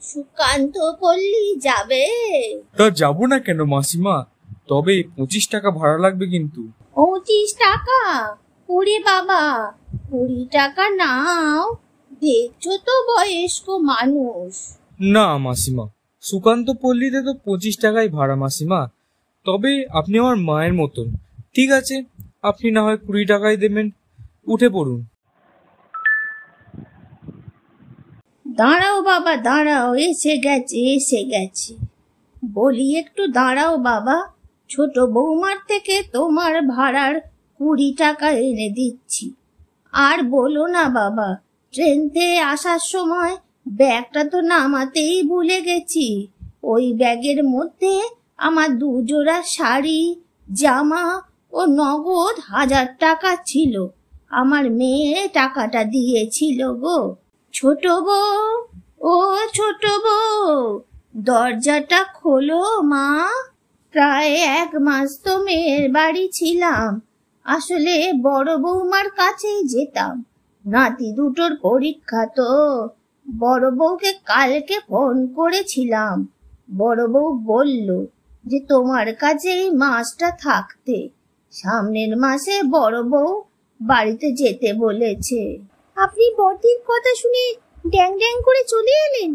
সুকান্ত পল্লী যাবে? তা যাবো না কেন মাসিমা, তবে 25 টাকা ভাড়া লাগবে কিন্তু। 25 টাকা? ওরে বাবা, 20 টাকা নাও, দেখছো তো বয়স্ক মানুষ। না মাসিমা, সুকান্ত পল্লীতে তো 25 টাকাই ভাড়া মাসিমা। তবে আপনি আমার মায়ের মতন, ঠিক আছে আপনি না হয় 20 টাকাই দেবেন। উঠে পড়ুন। দাঁড়াও বাবা দাঁড়াও, এসে গেছে। বলি একটু দাঁড়াও বাবা, ছোট বৌমার থেকে তোমার ভাড়ার 20 টাকা এনে দিচ্ছি। আর বলো না বাবা, ট্রেনতে আসার সময় ব্যাগটা তো নামাতেই ভুলে গেছি। ওই ব্যাগের মধ্যে আমার 2 জোড়া শাড়ি, জামা ও নগদ 1000 টাকা ছিল। আমার মেয়ে টাকাটা দিয়েছিল গো। ছোট বউ, ও ছোট বউ, দরজাটা খোলো মা। প্রায় 1 মাস তো মেয়ের বাড়ি ছিলাম। আসলে বড় বৌমার কাছেই যেতাম, নাতি দুটোর পরীক্ষা তো। বড় বউকে কালকে ফোন করেছিলাম, বড় বউ বলল যে তোমার কাছে এই মাসটা থাকতে, সামনের মাসে বড় বউ বাড়িতে যেতে বলেছে। আপনি বড়দির কথা শুনে ড্যাং ড্যাং করে চলে এলেন?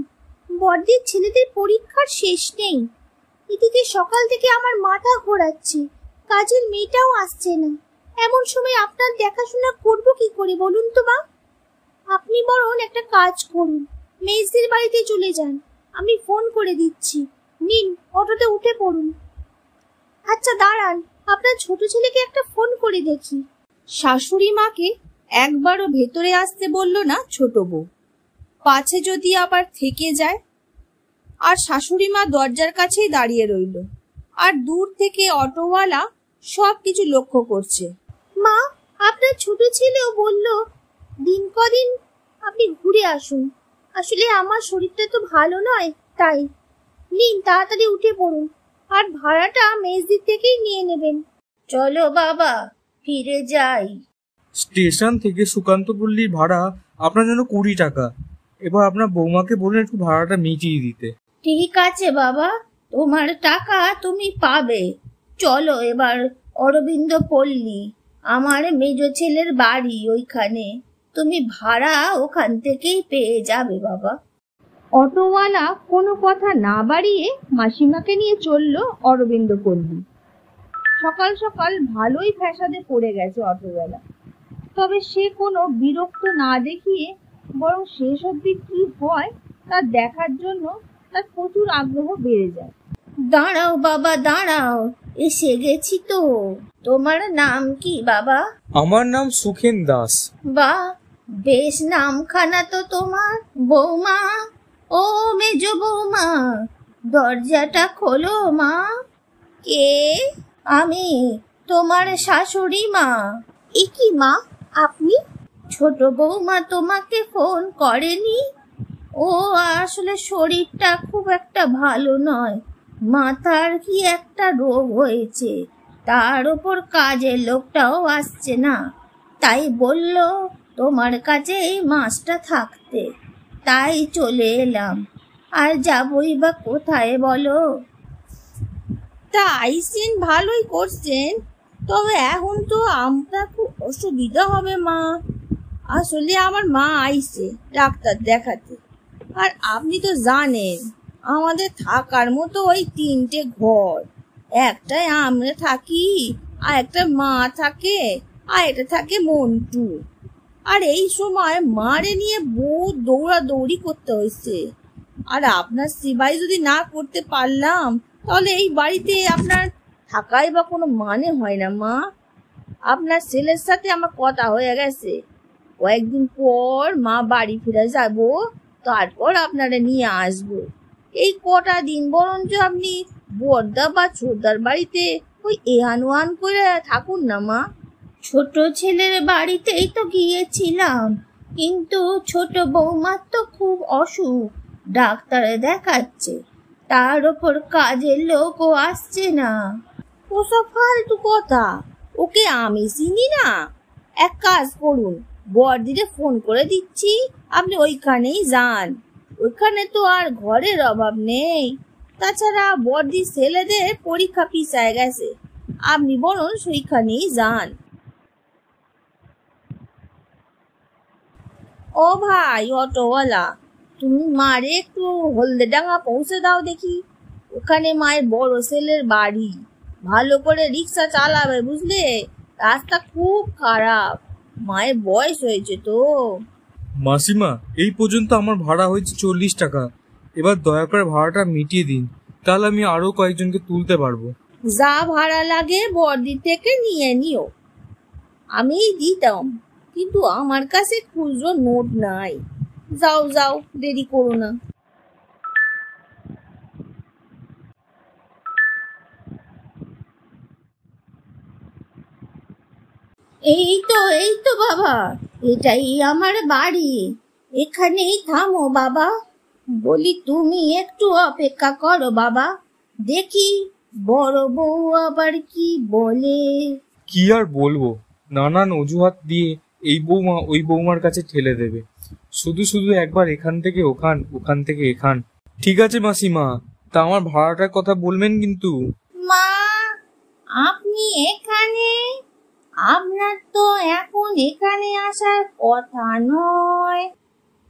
বড়দির ছেলেদের পরীক্ষার শেষ নেই। এদিকে সকাল থেকে আমার মাথা ঘোরাচ্ছে, কাজের মেয়েটাও আসছে না। এমন সময় আপনার দেখাশোনা করব কি করে বলুন তো মা? আপনি বরং একটা কাজ করুন, মেজদির বাড়িতে চলে যান, আমি ফোন করে দিচ্ছি। নিন, অটোতে উঠে পড়ুন। আচ্ছা দাঁড়ান, আপনার ছোট ছেলেকে একটা ফোন করে দেখি। শাশুড়ি মাকে একবারও ভেতরে আসতে বলল না ছোট বউ, পাছে যদি আবার থেকে যায়। আর শাশুড়ি মা দরজার কাছেই দাঁড়িয়ে রইল, আর দূর থেকে অটোওয়ালা সব কিছু লক্ষ্য করছে। মা, আপনার ছোট ছেলেও বলল দিন কদিন আপনি ঘুরে আসুন। আসলে আমার শরীরটা তো ভালো নয়, তাই। নিন, তাড়াতাড়ি উঠে পড়ুন, আর ভাড়াটা মেজদির থেকেই নিয়ে নেবেন। চলো বাবা, ফিরে যাই। স্টেশন থেকে সুকান্ত পল্লীর ভাড়া আপনার জন্য 20 টাকা। এবার আপনার বৌমাকে বলুন একটু ভাড়াটা মিটিয়ে দিতে। ঠিক আছে বাবা, তোমার টাকা তুমি পাবে। চলো এবার অরবিন্দ পল্লী, আমার মেজ ছেলের বাড়ি ওইখানে। তুমি ভাড়া ওখান থেকেই পেয়ে যাবে বাবা। অটোওয়ালা কোনো কথা না বাড়িয়ে মাসিমাকে নিয়ে চলল অরবিন্দ পল্লী। সকাল সকাল ভালোই ফ্যাসাদে পড়ে গেছে অটোওয়ালা। তবে সে কোনো বিরক্ত না দেখিয়ে বরং শেষ অবধি কি হয় তা দেখার জন্য তার প্রচুর আগ্রহ বেড়ে যায়। দাঁড়াও বাবা দাঁড়াও, এসে গেছি তো। তোমার নাম কি বাবা? আমার নাম সুখেন দাস। বাহ, বেশ নামখানা তো তোমার। বৌমা, ও মেজ বৌমা, দরজাটা খোলো মা। কে? আমি, তোমার শাশুড়ি মা। এ কি মা, আপনি? ছোট বৌমা তোমাকে ফোন করেনি? ও আসলে শরীরটা খুব একটা ভালো নয়, মাথার কি একটা রোগ হয়েছে, তার উপর কাজের লোকটাও আসছে না। তাই বলল তোমার কাছে এই মাসটা থাকতে, তাই চলে এলাম। আর যাবই বা কোথায় বলো? তা আইসেন, ভালোই করছেন। তবে এখন তো আমরা খুব অসুবিধা হবে মা। আসলে আমার মা আইছে ডাক্তার দেখাতে, আর আপনি তো জানেন আমাদের থাকার মতো ওই 3টে ঘর। একটায় আমরা থাকি, আর একটা মা থাকে, আর এটা থাকে মন্টু। আর এই সময় মারে নিয়ে বহুত দৌড়াদৌড়ি করতে হয়েছে। আর আপনার সেবাই যদি না করতে পারলাম, তাহলে এই বাড়িতে আপনার থাকাই বা কোনো মানে হয় না মা। আপনার ছেলের সাথে আমার কথা হয়ে গেছে, কয়েকদিন পর মা বাড়ি ফিরে যাব, তারপর আপনারা নিয়ে আসবো। এই কটা দিন বরঞ্চ আপনি বড়দা বা ছোটদার বাড়িতে ওই এহান ওয়ান করে থাকুন না মা। ছোট ছেলের বাড়িতেই তো গিয়েছিলাম, কিন্তু ছোট বৌমার তো খুব অসুখ, ডাক্তারে দেখাচ্ছে, তার ওপর কাজের লোকও আসছে না। ওসব ফালতু কথা, ওকে আমি চিনি না। এক কাজ করুন, বড়দিরে ফোন করে দিচ্ছি, আপনি ওইখানেই যান। ওইখানে তো আর ঘরের অভাব নেই। তাছাড়া বর্দি ছেলেদের পরীক্ষা পিছায় গেছে, আপনি বরং সেইখানেই যান। ও ভাই অটোওয়ালা, তুমি মারে একটু হলদেডাঙ্গা পৌঁছে দাও দেখি। ওখানে মায়ের বড় ছেলের বাড়ি। ভালো করে রিক্সা চালাবে বুঝলে, রাস্তা খুব খারাপ, মায়ের বয়স হয়েছে তো। মাসিমা, এই পর্যন্ত আমার ভাড়া হয়েছে 40 টাকা। এবার দয়া করে ভাড়াটা মিটিয়ে দিন, তাহলে আমি আরো কয়েকজনকে তুলতে পারবো। যা ভাড়া লাগে বর্দি থেকে নিয়ে নিও, আমি দিতাম, কিন্তু আমার কাছে খুচরো নোট নাই। যাও যাও, দেরি করো না। এই তো বাবা, এটাই আমার বাড়ি। এখানেই থামো বাবা। বলি তুমি একটু অপেক্ষা করো বাবা, দেখি বড় বউ আবার কি বলে। কি আর বলবো, নানান অজুহাত দিয়ে এই বৌমা ওই বৌমার কাছে ঠেলে দেবে। শুধু শুধু একবার এখান থেকে ওখান, ওখান থেকে এখান। ঠিক আছে মাসিমা, তা আমার ভাড়াটার কথা বলবেন কিন্তু। মা, আপনি এখানে? আপনার তো এখন এখানে আসার কথা নয়।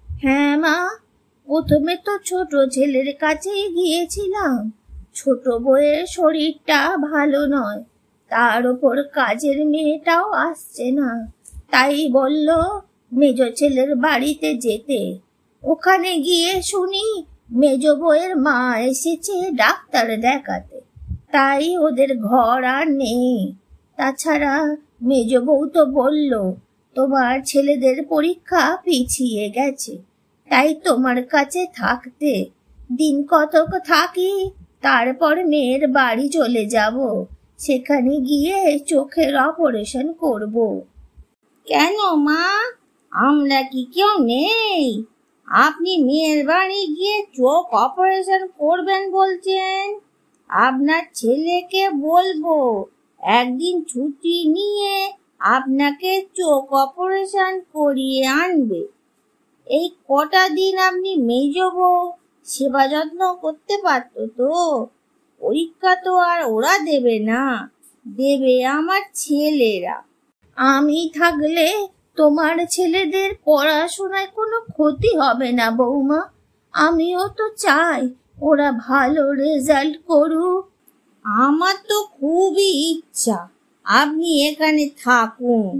হ্যাঁ মা, প্রথমে তো ছোট ছেলের কাছে গিয়েছিলাম। ছোট বউয়ের শরীরটা ভালো নয়, তার উপর কাজের মেয়েটাও আসছে না, তাই বলল মেজ ছেলের বাড়িতে যেতে। ওখানে গিয়ে শুনি মেজ বউয়ের মা এসেছে ডাক্তার দেখাতে, তাই ওদের ঘর আর নেই। তাছাড়া মেজ বউ তো বলল তোমার ছেলেদের পরীক্ষা পিছিয়ে গেছে, তাই তোমার কাছে থাকতে। দিন কতক থাকি, তারপর মেয়ের বাড়ি চলে যাব, সেখানে গিয়ে চোখের অপারেশন করব। কেন মা, আমরা কি কেউ নেই? আপনি মেয়ের বাড়ি গিয়ে চোখ অপারেশন করবেন বলছেন? আপনার ছেলেকে বলবো একদিন ছুটি নিয়ে আপনাকে চোখ অপারেশন করিয়ে আনবে। এই কটা দিন আপনি মেজ বউ সেবা যত্ন করতে পারতো তো। পরীক্ষা তো আর ওরা দেবে না, দেবে আমার ছেলেরা। আমি থাকলে তোমার ছেলেদের পড়াশোনায় কোনো ক্ষতি হবে না বৌমা। আমিও তো চাই ওরা ভালো রেজাল্ট করুক। আমার তো খুবই ইচ্ছা আপনি এখানে থাকুন,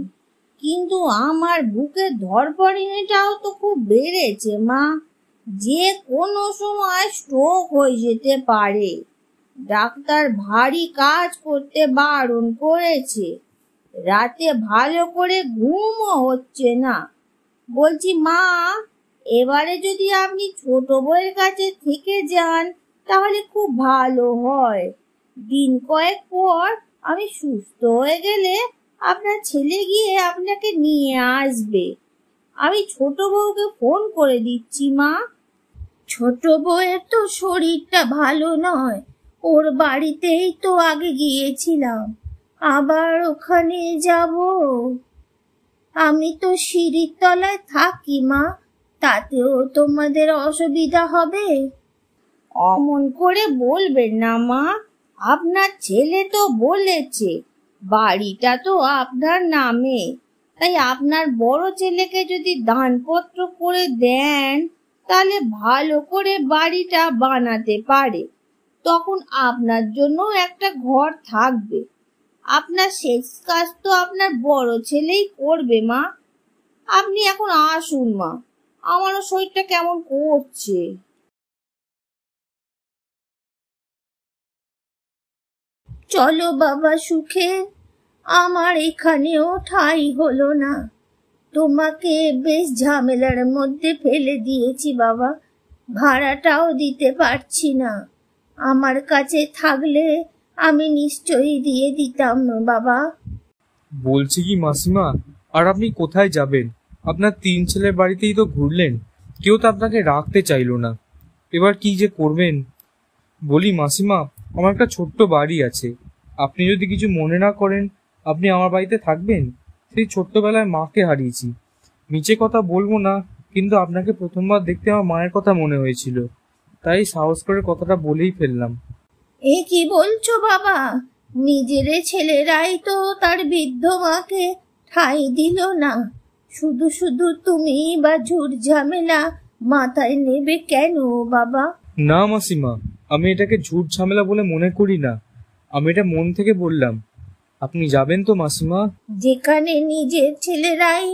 কিন্তু আমার বুকের ধড়ফড়িটাও তো খুব বেড়েছে মা। যে কোনো সময় স্ট্রোক হয়ে যেতে পারে। ডাক্তার ভারী কাজ করতে বারণ করেছে, রাতে ভালো করে ঘুমও হচ্ছে না। বলছি মা, এবারে যদি আপনি ছোট বউয়ের কাছে থেকে যান তাহলে খুব ভালো হয়। দিন কয়েক পর আমি সুস্থ হয়ে গেলে আপনার ছেলে গিয়ে আপনাকে নিয়ে আসবে। আমি ছোট বউকে ফোন করে দিচ্ছি মা। ছোট বউয়ের তো শরীরটা ভালো নয়, ওর বাড়িতেই তো আগে গিয়েছিলাম, আবার ওখানে যাব? আমি তো সিঁড়ির তলায় থাকি মা, তাতেও তোমাদের অসুবিধা হবে? অমন করে বলবেন না মা, আপনার ছেলে তো বলেছে বাড়িটা তো আপনার নামে, তাই আপনার বড় ছেলেকে যদি দানপত্র করে দেন তাহলে ভালো করে বাড়িটা বানাতে পারে, তখন আপনার জন্য একটা ঘর থাকবে। আপনার শেষ কাজ তো আপনার বড় ছেলেই করবে মা। আপনি এখন আসুন মা, আমারও শরীরটা কেমন করছে। চলো বাবা সুখে, আমার এখানেও ঠাঁই হলো না। তোমাকে বেশ ঝামেলার মধ্যে ফেলে দিয়েছি বাবা, ভাড়াটাও দিতে পারছি না। আমার কাছে থাকলে আমি নিশ্চয়ই দিয়ে দিতাম বাবা। বলছি কি মাসিমা, আর আপনি কোথায় যাবেন? আপনার 3 ছেলের বাড়িতেই তো ঘুরলেন, কেউ তো আপনাকে রাখতে চাইলো না। এবার কি যে করবেন? বলি মাসিমা, আমার একটা ছোট্ট বাড়ি আছে, আপনি যদি কিছু মনে না করেন আপনি আমার বাড়িতে থাকবেন। সেই ছোট্টবেলায় মাকে হারিয়েছি, মিছে কথা বলবো না, কিন্তু আপনাকে প্রথমবার দেখতে আমার মায়ের কথা মনে হয়েছিল, তাই সাহস করে কথাটা বলেই ফেললাম। এ কি বলছো বাবা? নিজের ছেলেরাই তো তার বৃদ্ধ মাকে ঠাঁই দিল না, শুধু শুধু তুমি বা ঝুট ঝামেলা মাথায় নেবে কেন বাবা? না মাসিমা, আমি এটাকে ঝুট ঝামেলা বলে মনে করি না, আমি এটা মন থেকে বললাম। আপনি যাবেন তো মাসিমা? যেখানে নিজের ছেলেরাই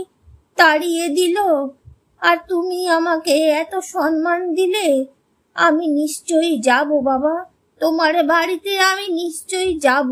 তাড়িয়ে দিল আর তুমি আমাকে এত সম্মান দিলে, আমি নিশ্চয়ই যাব বাবা, তোমার বাড়িতে আমি নিশ্চয়ই যাব।